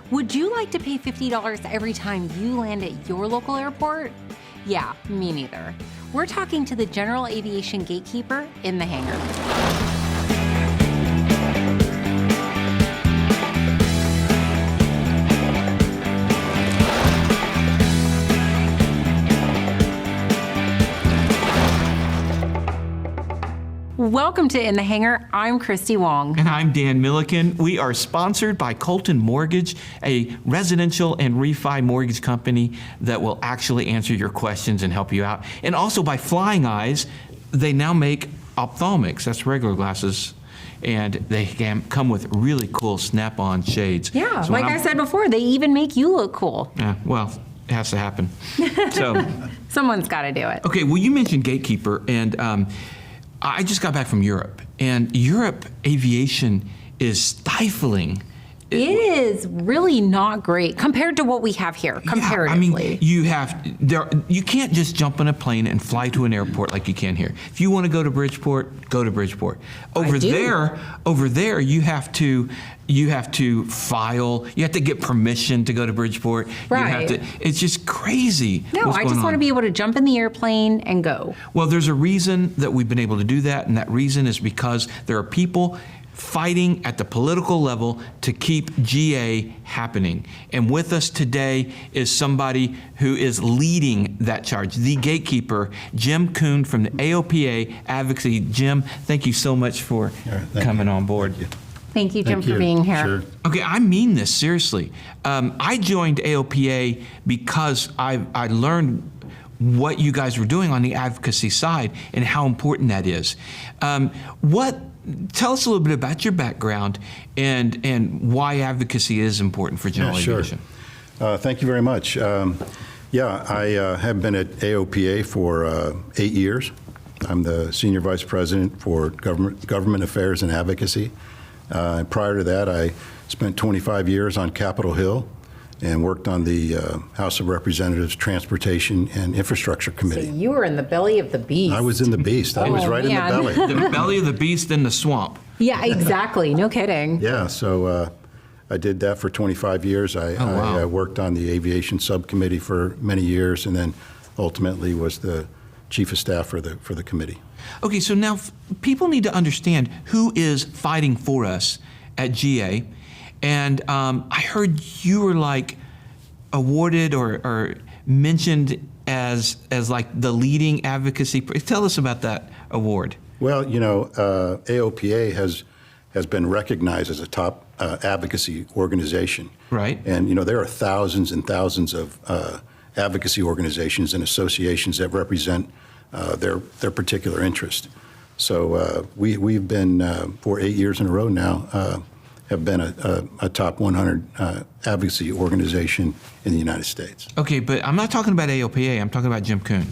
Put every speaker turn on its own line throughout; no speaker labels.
Would you like to pay $50 every time you land at your local airport? Yeah, me neither. We're talking to the General Aviation Gatekeeper in the hangar. Welcome to In the Hangar. I'm Christy Wong.
And I'm Dan Milliken. We are sponsored by Colton Mortgage, a residential and refi mortgage company that will actually answer your questions and help you out. And also by Flying Eyes. They now make ophthalmics, that's regular glasses, and they can come with really cool snap-on shades.
Yeah, so like I said before, they even make you look cool.
Yeah, well, it has to happen. So
someone's got to do it.
Okay, well, you mentioned Gatekeeper, and I just got back from Europe, and Europe aviation is stifling.
It is really not great compared to what we have here, comparatively.
Yeah, I mean, you can't just jump on a plane and fly to an airport like you can here. If you want to go to Bridgeport, go to Bridgeport. Over there, you have to file. You have to get permission to go to Bridgeport.
Right.
It's just crazy.
No, I just want to be able to jump in the airplane and go.
Well, there's a reason that we've been able to do that, and that reason is because there are people fighting at the political level to keep GA happening. And with us today is somebody who is leading that charge, the gatekeeper, Jim Kuhn from the AOPA Advocacy. Jim, thank you so much for coming on board.
Thank you, Jim, for being here.
Sure.
Okay, I mean this seriously. I joined AOPA because I learned what you guys were doing on the advocacy side and how important that is. Tell us a little bit about your background and why advocacy is important for general aviation.
Thank you very much. I have been at AOPA for 8 years. I'm the Senior Vice President for Government Affairs and Advocacy. Prior to that, I spent 25 years on Capitol Hill and worked on the House of Representatives Transportation and Infrastructure Committee.
So you were in the belly of the beast.
I was in the beast. I was right in the belly.
The belly of the beast in the swamp.
Yeah, exactly. No kidding.
Yeah, so I did that for 25 years. I worked on the aviation subcommittee for many years, and then ultimately was the chief of staff for the committee.
Okay, so now people need to understand who is fighting for us at GA. And I heard you were like awarded or mentioned as like the leading advocacy. Tell us about that award.
Well, AOPA has been recognized as a top advocacy organization.
Right.
And, there are thousands and thousands of advocacy organizations and associations that represent their particular interest. So we've been, for 8 years in a row now, have been a top 100 advocacy organization in the United States.
Okay, but I'm not talking about AOPA, I'm talking about Jim Kuhn.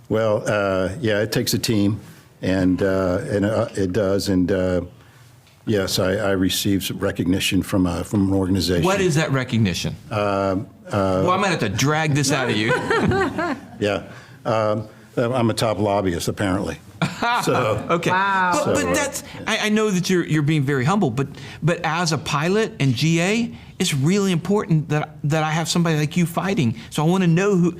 Well, it takes a team, and it does, and yes, I received recognition from an organization.
What is that recognition? Well, I'm going to have to drag this out of you.
Yeah, I'm a top lobbyist, apparently. So,
okay.
Wow.
But that's, I know that you're being very humble, but as a pilot and GA, it's really important that I have somebody like you fighting. So I want to know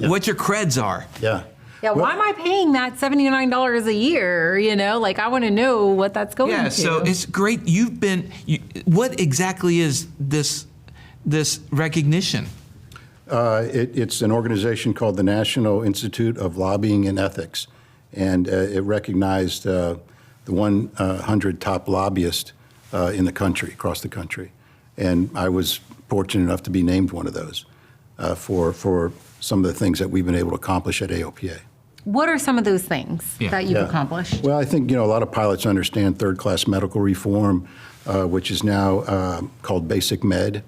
what your creds are.
Yeah.
Yeah, why am I paying that $79 a year? I want to know what that's going to.
Yeah, so it's great. What exactly is this recognition?
It's an organization called the National Institute of Lobbying and Ethics, and it recognized the 100 top lobbyists in the country, across the country. And I was fortunate enough to be named one of those for some of the things that we've been able to accomplish at AOPA.
What are some of those things that you've accomplished?
Well, I think, a lot of pilots understand third-class medical reform, which is now called Basic Med.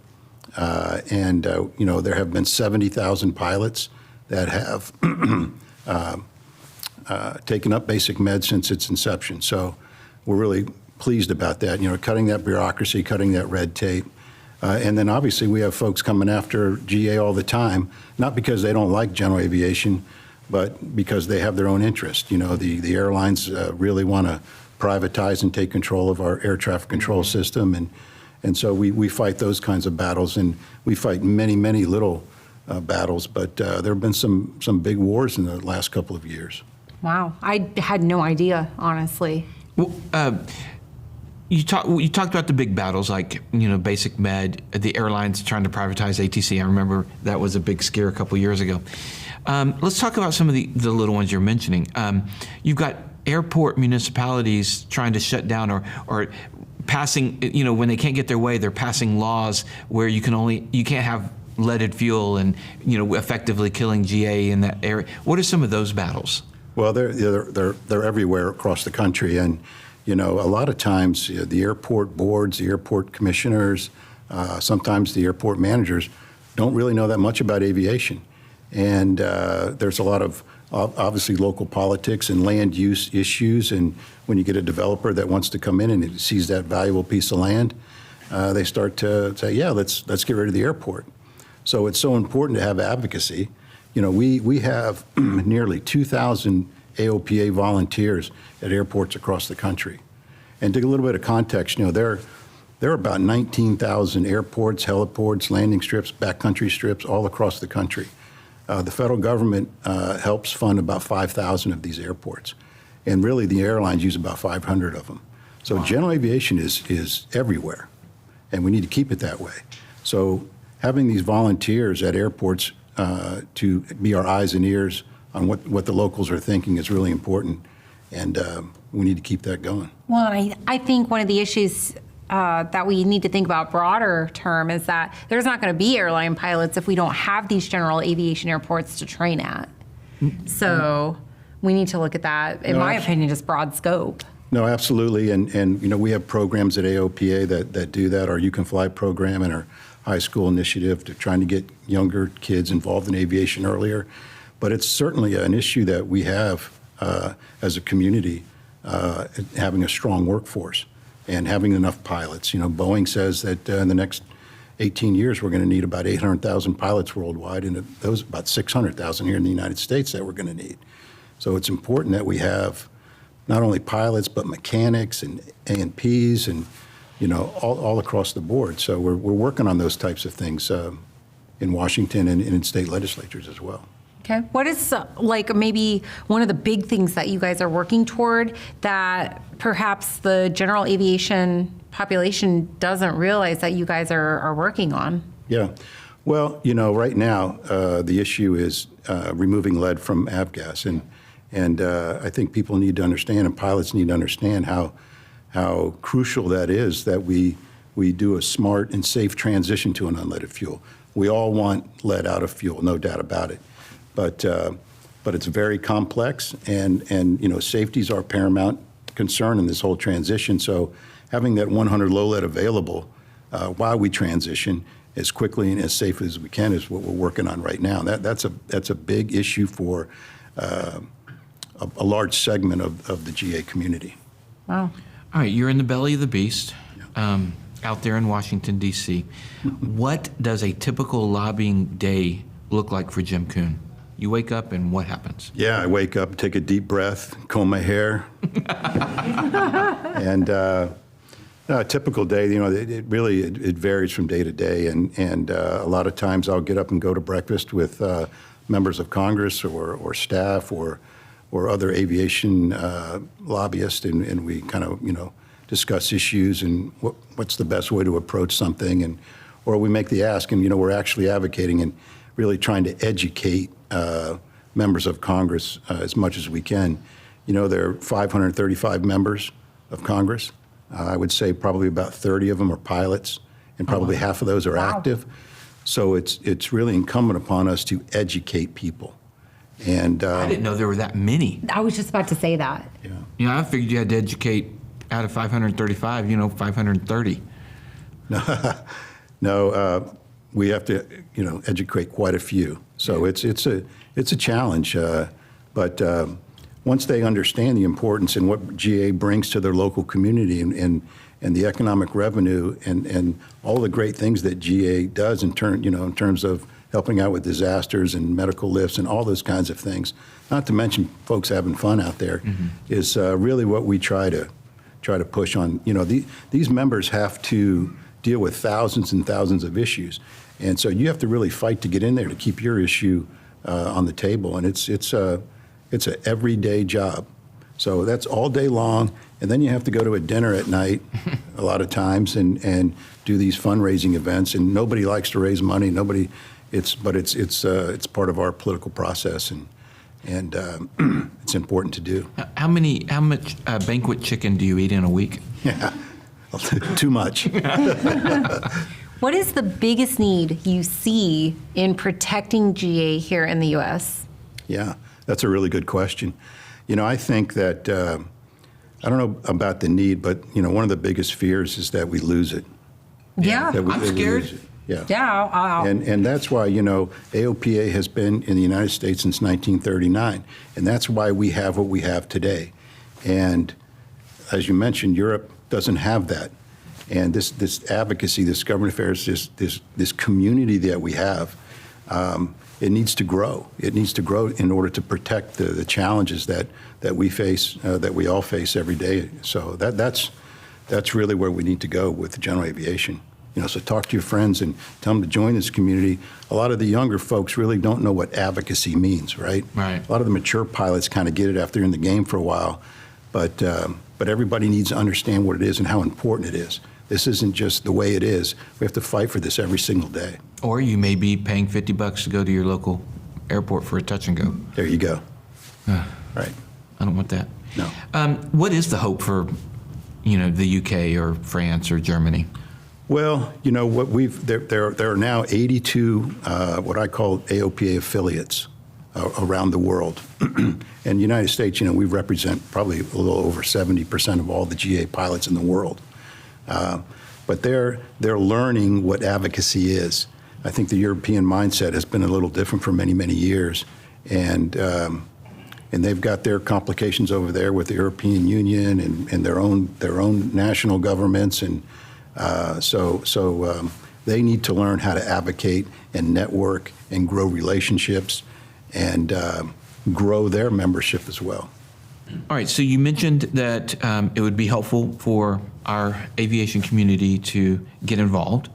And there have been 70,000 pilots that have taken up Basic Med since its inception. So we're really pleased about that, cutting that bureaucracy, cutting that red tape. And then obviously we have folks coming after GA all the time, not because they don't like general aviation, but because they have their own interest. The airlines really want to privatize and take control of our air traffic control system. And so we fight those kinds of battles, and we fight many, many little battles, but there have been some big wars in the last couple of years.
Wow, I had no idea, honestly.
Well, you talked about the big battles like, basic med, the airlines trying to privatize ATC. I remember that was a big scare a couple years ago. Let's talk about some of the little ones you're mentioning. You've got airport municipalities trying to shut down or passing, when they can't get their way, they're passing laws where you can't have leaded fuel and, effectively killing GA in that area. What are some of those battles?
Well, they're everywhere across the country, and a lot of times the airport boards, the airport commissioners, sometimes the airport managers don't really know that much about aviation, and there's a lot of obviously local politics and land use issues. And when you get a developer that wants to come in and sees that valuable piece of land, they start to say, "Yeah, let's get rid of the airport." So it's so important to have advocacy. We have nearly 2,000 AOPA volunteers at airports across the country. And to give a little bit of context, there are about 19,000 airports, heliports, landing strips, backcountry strips all across the country. The federal government helps fund about 5,000 of these airports. And really, the airlines use about 500 of them. So general aviation is everywhere, and we need to keep it that way. So having these volunteers at airports to be our eyes and ears on what the locals are thinking is really important, and we need to keep that going.
Well, I think one of the issues that we need to think about broader term is that there's not going to be airline pilots if we don't have these general aviation airports to train at. So we need to look at that, in my opinion, just broad scope.
No, absolutely, and we have programs at AOPA that do that. Our You Can Fly program and our high school initiative to trying to get younger kids involved in aviation earlier. But it's certainly an issue that we have as a community, having a strong workforce and having enough pilots. Boeing says that in the next 18 years, we're going to need about 800,000 pilots worldwide, and those about 600,000 here in the United States that we're going to need. So it's important that we have not only pilots, but mechanics and A&Ps and all across the board. So we're working on those types of things in Washington and in state legislatures as well.
Okay. What is maybe one of the big things that you guys are working toward that perhaps the general aviation population doesn't realize that you guys are working on?
Yeah. Well, right now the issue is removing lead from avgas, and I think people need to understand, and pilots need to understand how crucial that is, that we do a smart and safe transition to an unleaded fuel. We all want lead out of fuel, no doubt about it. But it's very complex, and safety is our paramount concern in this whole transition. So having that 100 low lead available while we transition as quickly and as safe as we can is what we're working on right now. That's a big issue for a large segment of the GA community.
Wow.
All right, you're in the belly of the beast, out there in Washington, D.C. What does a typical lobbying day look like for Jim Kuhn? You wake up and what happens? Yeah,
I wake up, take a deep breath, comb my hair. And a typical day, it really varies from day to day. And a lot of times I'll get up and go to breakfast with members of Congress or staff or other aviation lobbyists, and we kind of, discuss issues and what's the best way to approach something, or we make the ask, and we're actually advocating and really trying to educate members of Congress as much as we can. There are 535 members of Congress. I would say probably about 30 of them are pilots, and probably half of those are active. So it's really incumbent upon us to educate people. And
I didn't know there were that many.
I was just about to say that.
Yeah. I figured you had to educate out of 535, 530.
No, we have to, educate quite a few. So it's a challenge. But once they understand the importance and what GA brings to their local community and the economic revenue and all the great things that GA does in terms of helping out with disasters and medical lifts and all those kinds of things, not to mention folks having fun out there, is really what we try to push on. These members have to deal with thousands and thousands of issues. And so you have to really fight to get in there to keep your issue on the table. And it's a everyday job. So that's all day long. And then you have to go to a dinner at night a lot of times and do these fundraising events. And nobody likes to raise money. It's part of our political process, and it's important to do.
How much banquet chicken do you eat in a week?
Yeah, too much.
What is the biggest need you see in protecting GA here in the U.S.?
Yeah, that's a really good question. I think that, I don't know about the need, but, one of the biggest fears is that we lose it.
Yeah.
I'm scared.
Yeah.
Yeah.
And that's why, AOPA has been in the United States since 1939. And that's why we have what we have today. And as you mentioned, Europe doesn't have that. And this advocacy, this government affairs, this community that we have, it needs to grow. It needs to grow in order to protect the challenges that we face, that we all face every day. So that's really where we need to go with general aviation. So talk to your friends and tell them to join this community. A lot of the younger folks really don't know what advocacy means, right?
Right.
A lot of the mature pilots kind of get it after they're in the game for a while, but everybody needs to understand what it is and how important it is. This isn't just the way it is. We have to fight for this every single day.
Or you may be paying $50 to go to your local airport for a touch and go.
There you go. Right.
I don't want that.
No.
What is the hope for, the UK or France or Germany?
Well, there are now 82 what I call AOPA affiliates around the world. And the United States, we represent probably a little over 70% of all the GA pilots in the world. But they're learning what advocacy is. I think the European mindset has been a little different for many, many years. And they've got their complications over there with the European Union and their own national governments. And so they need to learn how to advocate and network and grow relationships and grow their membership as well.
All right, so you mentioned that it would be helpful for our aviation community to get involved.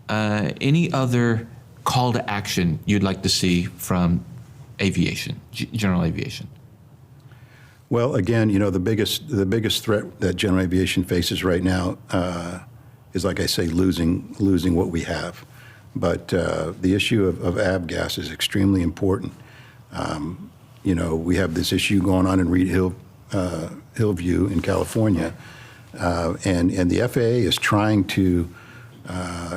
Any other call to action you'd like to see from aviation, general aviation?
Well, again, the biggest threat that general aviation faces right now is, like I say, losing what we have. But the issue of avgas is extremely important. We have this issue going on in Reed Hillview in California, and the FAA is trying to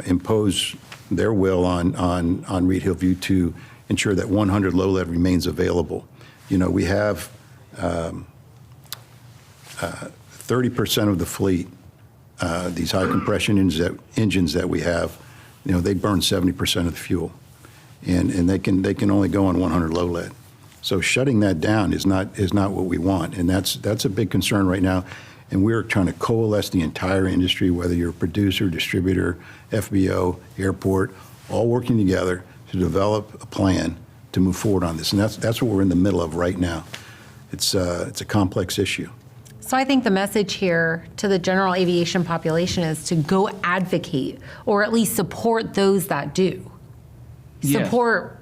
impose their will on Reed Hillview to ensure that 100 low lead remains available. We have 30% of the fleet, these high compression engines that we have, they burn 70% of the fuel, and they can only go on 100 low lead. So shutting that down is not what we want, and that's a big concern right now. And we're trying to coalesce the entire industry, whether you're a producer, distributor, FBO, airport, all working together to develop a plan to move forward on this. And that's what we're in the middle of right now. It's a complex issue.
So I think the message here to the general aviation population is to go advocate, or at least support those that do.
Yes.
Support,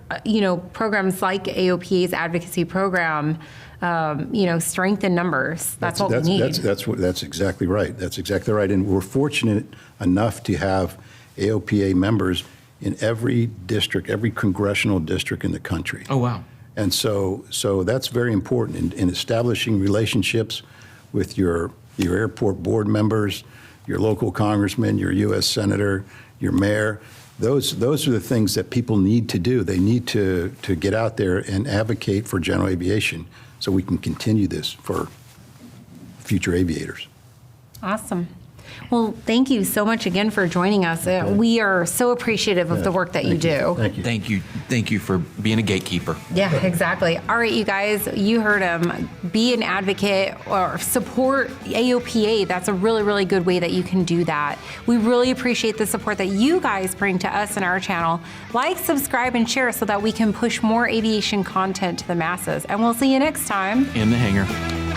programs like AOPA's advocacy program, strength in numbers. That's what we need.
That's exactly right. That's exactly right. And we're fortunate enough to have AOPA members in every district, every congressional district in the country.
Oh, wow.
And so that's very important in establishing relationships with your airport board members, your local congressman, your U.S. senator, your mayor. Those are the things that people need to do. They need to get out there and advocate for general aviation so we can continue this for future aviators.
Awesome. Well, thank you so much again for joining us. We are so appreciative of the work that you do.
Thank you.
Thank you for being a gatekeeper.
Yeah, exactly. All right, you guys, you heard him. Be an advocate or support AOPA. That's a really, really good way that you can do that. We really appreciate the support that you guys bring to us and our channel. Like, subscribe, and share so that we can push more aviation content to the masses. And we'll see you next time
In the hangar.